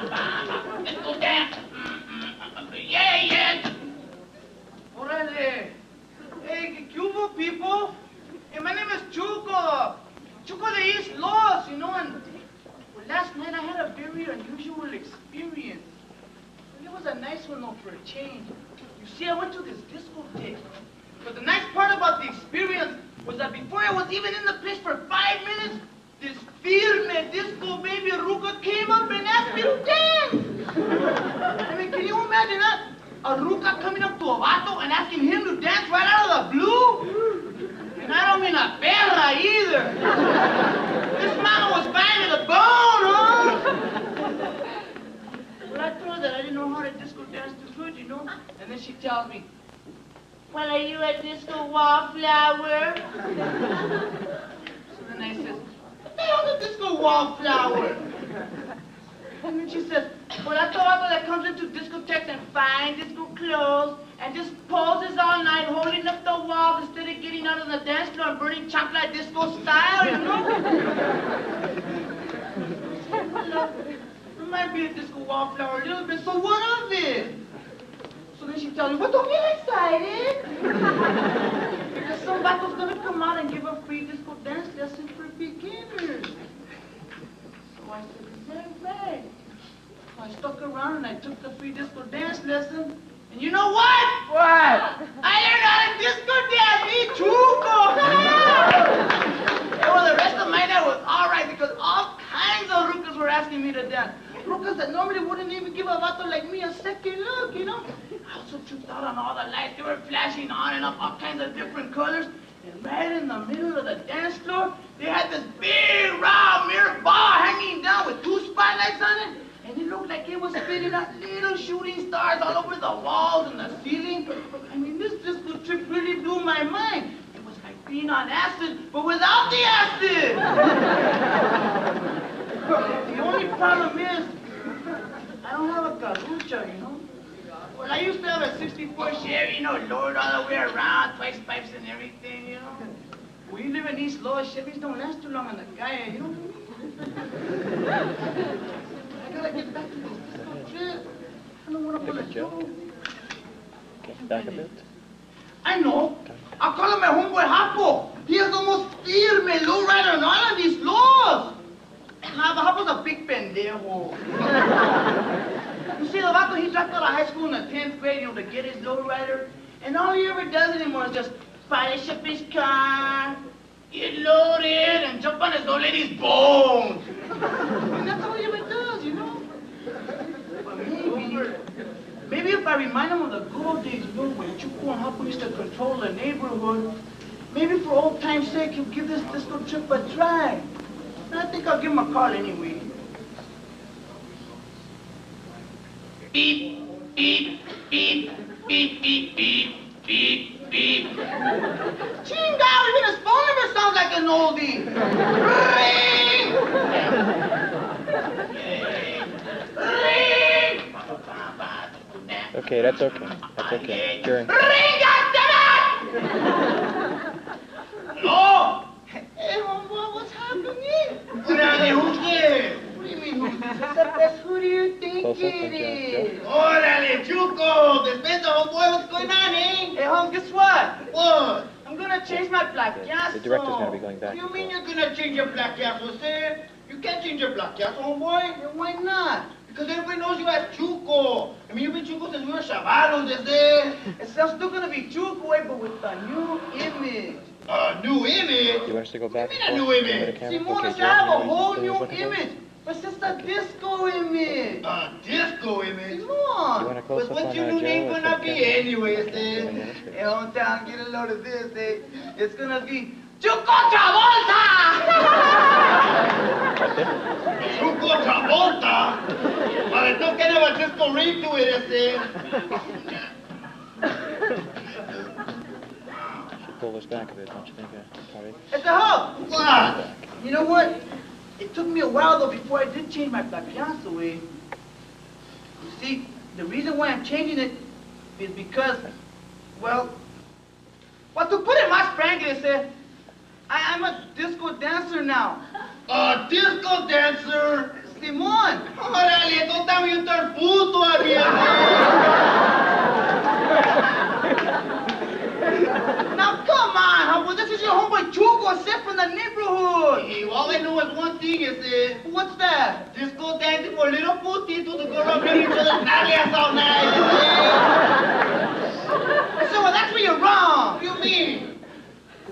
Let's go dance. Yeah. Orale. Hey, ¿qué hubo, people? Hey, my name is Chuco. Chuco de East L.A, you know, and well, last night I had a very unusual experience. It was a nice one, though, for a change. You see, I went to this discotheque. But the nice part about the experience was that before I was even in the place for 5 minutes, this firme disco baby Ruka came up and asked me to dance. I mean, can you imagine that? A Ruka coming up to a vato and asking him to dance right out of the blue? And I don't mean a perra either. This mama was fine to the bone, huh? Well, I told her that I didn't know how to disco dance too good, you know? And then she tells me, well, are you a disco wallflower? So then I says, what the hell's a disco wallflower? And then she says, well, that's a vato that comes into discotheques and fine disco clothes and just poses all night holding up the walls instead of getting out on the dance floor and burning chocolate disco style, you know? Well, it might be a disco wallflower a little bit, so what of it? So then she tells me, well, don't get excited. Because some vato's gonna come out and give a free disco dance lesson for beginners. So I said, is that right? So I stuck around and I took the free disco dance lesson. And you know what? What? I learned how to disco dance, me Chuco! And well, the rest of my night was all right because all kinds of rucas were asking me to dance. Rucas that normally wouldn't even give a vato like me a second look, you know? I also tripped out on all the lights. They were flashing on and up all kinds of different colors. And right in the middle of the dance floor, they had this big round mirror ball hanging down with 2 spotlights on it. And it looked like it was spitting out little shooting stars all over the walls and the ceiling. I mean, this disco trip really blew my mind. It was like being on acid, but without the acid. The only problem is, I don't have a carucha, you know? Well, I used to have a 64 Chevy, you know, lowered all the way around, twice pipes and everything, you know? When you live in East L.A, Chevys don't last too long on the calle, you know what I mean? I gotta get back to this disco trip. I don't want to pull a joke. Back a bit. I know. I'll call him my homeboy Hapo. He has the most firme lowrider in all of these laws. Nah, but Hapo's a big pendejo. You see, the vato, he dropped out of high school in the 10th grade, you know, to get his lowrider. And all he ever does anymore is just polish up his car, get loaded, and jump on his old lady's bones. And that's all he ever does, you know? But maybe if I remind him of the good old days, you know, when Chuco and Hapo used to control the neighborhood, maybe for old time's sake, he'll give this disco trip a try. I think I'll give him a call anyway. Beep, beep, beep, beep, beep, beep, beep, beep. Chingao, even his phone number sounds like an oldie. Ring! Ring! Okay, that's okay. That's okay. During. Ring, goddammit! Hello? Hey, homeboy, what's happening? Orale, who's there? What do you mean, who's this? Who do you think it is? Orale, Chuco, despenda, homeboy, what's going on, eh? Hey, home, guess what? What? I'm gonna change my plaqueazo. The director's gonna be going back. What do you mean you're gonna change your plaqueazo, sir? You can't change your plaqueazo, homeboy. Then why not? Because everybody knows you as Chuco. I mean, you've been Chuco since we were chavalos, desde. It's still gonna be Chuco, but with a new image. A new image? You want us to go back? What do you mean a new image? Simona, I have a whole new image. But it's just a disco image. A disco image? Simona. But what's your new name gonna be anyways, then? Hey, hometown, get a load of this, eh? It's gonna be Chuco Travolta! Chuco Travolta? But it's not kind of a disco ring to it, este. Pull this back a bit, don't you think, Tari? It's a hub! What? You know what? It took me a while, though, before I did change my plaqueazo, eh? You see, the reason why I'm changing it is because, well, to put it más frankly, I'm a disco dancer now. A disco dancer? Simón! Órale, tú tan tell me you turn puto todavía. Now come on, Humble. This is your homeboy Chugo, sent from the neighborhood. Hey, all I know is one thing is what's that? Disco dancing for little putitos to go around each other's nalgas all night. So well, that's where you're wrong. What do you mean?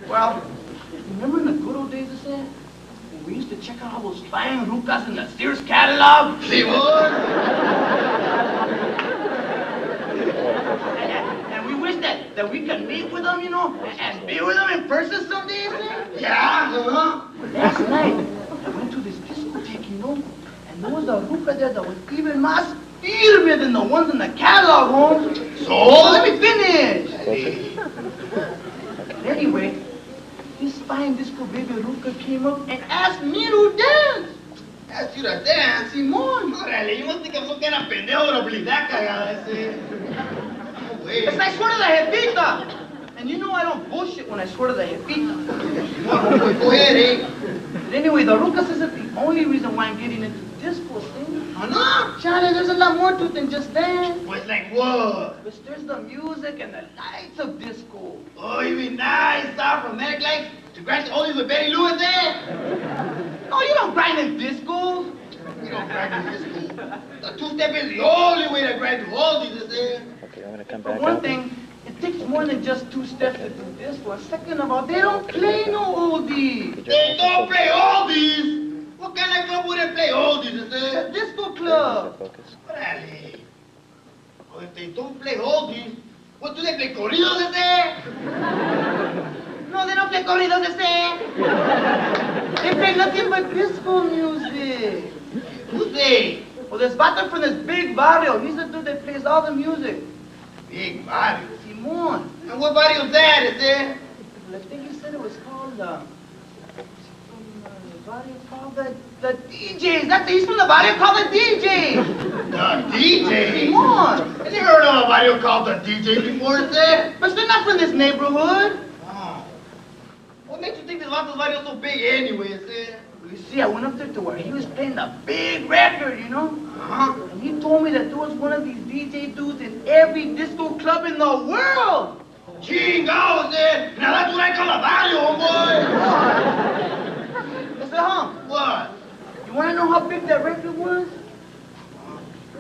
Well, remember in the good old days, I said? We used to check out all those flying rucas in the Sears catalog. See what? And we wish that we could meet with them, you know, and be with them in person someday, yeah, Last night, I went to this discotheque, you know, and there was a ruca there that was even más firme than the ones in the catalog, home. So let me finish. Anyway, this fine disco baby ruca came up and asked me to dance. Asked you to dance, Simón. Órale, you must think I'm some kind of pendejo de obligar cagada ese. It's like swear to the jefita. And you know I don't bullshit when I swear to the jefita. Go ahead, But anyway, the ruca says it's the only reason why I'm getting into disco thing. Oh, no? Charlie, there's a lot more to it than just dance. Pues like what? Because there's the music and the lights of disco. Oh, you mean nice stuff from Medic Lights to grind the oldies with Betty Lou and there? No, you don't grind in disco. You don't grind in disco. The two-step is the only way to grind the oldies, is there? Okay, I'm gonna come back. For one thing, it takes more than just two steps to do disco. And second of all, they don't play no oldies. They don't play oldies? What kind of club wouldn't play oldies, is there? A disco club. Órale. Well, if they don't play oldies, what do they play, corridos, is there? No, they don't play corridos, is there? They play nothing but disco music. Who's they? Well, there's Vato from this big barrio. He's the dude that plays all the music. Big barrio? Simón. And what barrio's that, is there? Well, I think he said it was called, the DJs. He's from the barrio called the DJs. The DJs? Simón. I never heard of a barrio called the DJs before, is there? But they're not from this neighborhood. Oh. What makes you think this Vato's barrio so big anyway, is there? You see, I went up there to where he was playing the big record, you know? And he told me that there was one of these DJ dudes in every disco club in the world. Chingados, eh? Now that's what I call a barrio, homeboy. Mr. Hum. What? You want to know how big that record was?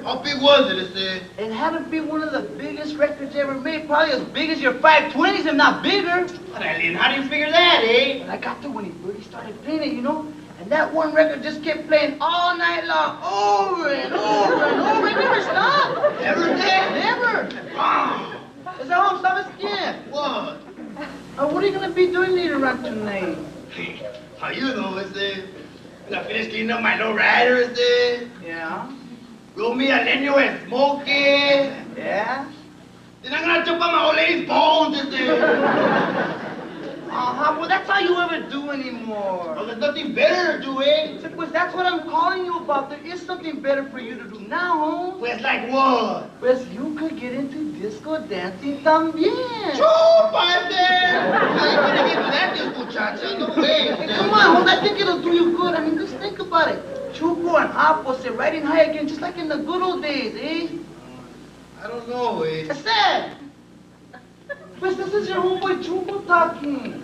How big was it, It had to be one of the biggest records ever made, probably as big as your 520s, if not bigger. And how do you figure that, eh? Well, I got there when he really started playing it, you know? And that one record just kept playing all night long, over and over and over. It never stopped. Never did? Never. Wow. Is that home? Stop us again. What? What are you going to be doing later on tonight? How you know, I finished cleaning up my lowrider, Yeah. Roll me a leño and smoke it. Yeah? Then I'm going to chop out my old lady's bones, well, that's all you ever do anymore. Well, there's nothing better to do, eh? Pues that's what I'm calling you about. There is something better for you to do now, home. Pues like what? Pues you could get into disco dancing también. Chúpate! I ain't gonna get to that disco, muchacha. No way. Hey, come on, home. I think it'll do you good. I mean, just think about it. Chuco and Apo sit riding high again, just like in the good old days, eh? I don't know, eh? I said! Pues this is your homeboy Chuco talking.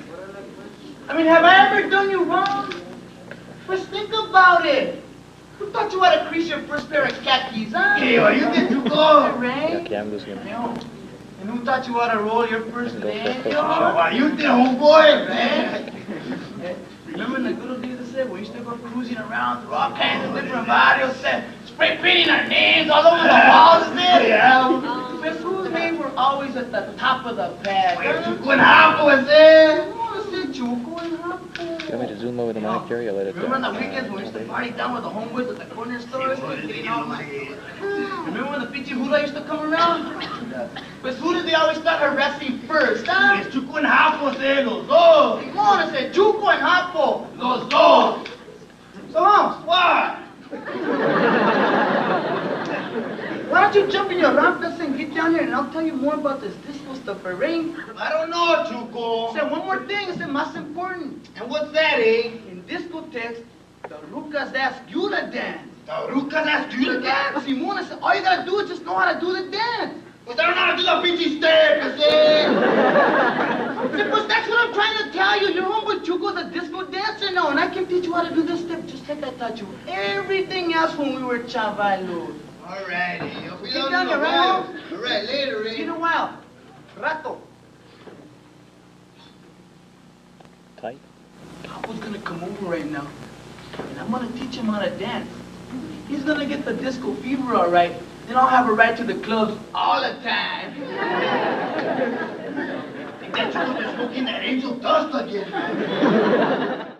I mean, have I ever done you wrong? Just think about it. Who taught you how to crease your first pair of khakis, huh? Hey, are you get Chuco? Right? Okay, I'm losing him. And who taught you how to roll your first leg? Are you the homeboy, man? Remember in the good old days, we used to go cruising around through all kinds of different barrios, spray painting our names all over the walls, Yeah. But whose names were always at the top of the pad? Chuco and Hapo, Chuco and Hapo. Do you want me to zoom over the mic, Jerry, or let it Remember on the weekends when we used to party down with the homeboys at the corner stores? Remember when the Pichi Hula used to come around? But who did they always start harassing first, huh? It's Chuco and Hapo, los dos. Come on, I said Chuco and Hapo, los dos. So, what? Why don't you jump in your rampas and get down here and I'll tell you more about this disco stuff, right? I don't know, Chuco. Say one more thing, it's the most important. And what's that, eh? In discotheques, the rucas ask you to dance. Tarucas asked you to dance? Simón, I said, all you gotta do is just know how to do the dance. Pues I don't know how to do the pinche step, Pues that's what I'm trying to tell you. Your homeboy Chuco's a disco dancer now, and I can teach you how to do this step just like I taught you everything else when we were chavalos. Alrighty. Keep down your right. Alright, later, See you in a while. Rato. Tight. Papa's gonna come over right now, and I'm gonna teach him how to dance. He's gonna get the disco fever all right. Then I'll have a ride to the clubs all the time. Think that you could be smoking that angel dust again.